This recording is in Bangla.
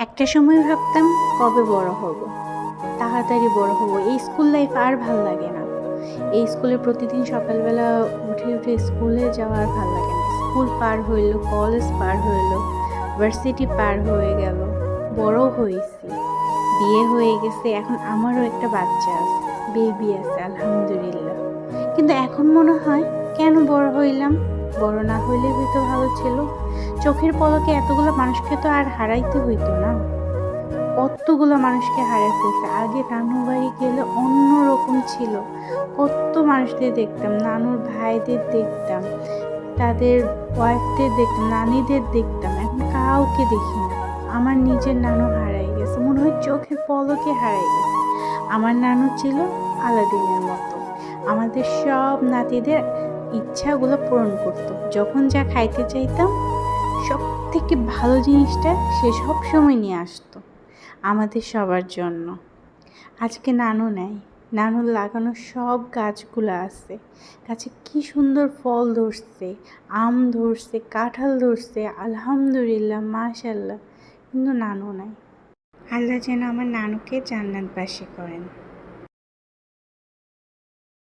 একটা সময় ভাবতাম কবে বড় হব, তাড়াতাড়ি বড় হব, এই স্কুল লাইফ আর ভাল লাগে না। এই স্কুলে প্রতিদিন সকালবেলা উঠে উঠে স্কুলে যাওয়া আর ভাল লাগে না। স্কুল পার হইল, কলেজ পার হইল, ভার্সিটি পার হয়ে গেল, বড় হয়েছি, বিয়ে হয়ে গেছে, এখন আমারও একটা বাচ্চা আছে, বেবি আছে, আলহামদুলিল্লাহ। কিন্তু এখন মনে হয় কেন বড় হইলাম, বড় না হইলে হয়তো ভালো ছিল। চোখের পলকে এতগুলো মানুষকে তো আর হারাইতে হইতো না। কতগুলো মানুষকে হারিয়ে ফেলছে। আগে নানু বাড়ি গেলে অন্যরকম ছিল, কত মানুষদের দেখতাম, নানুর ভাইদের দেখতাম, তাদের ওয়াইফদের দেখতাম, নানিদের দেখতাম। এখন কাউকে দেখি না। আমার নিজের নানু হারাই গেছে, মনে হয় চোখের পলকে হারাই গেছে। আমার নানু ছিল আলাদিনের মতো, আমাদের সব নাতিদের ইচ্ছাগুলো পূরণ করতো। যখন যা খাইতে চাইতাম, সব থেকে ভালো জিনিসটা সে সব সময় নিয়ে আসতো আমাদের সবার জন্য। আজকে নানু নাই, নানুর লাগানো সব গাছগুলো আছে, গাছে কি সুন্দর ফল ধরছে, আম ধরছে, কাঁঠাল ধরছে, আলহামদুলিল্লাহ, মাশাল্লাহ। কিন্তু নানু নাই। আল্লাহ যেন আমার নানুকে জান্নাতবাসী করেন।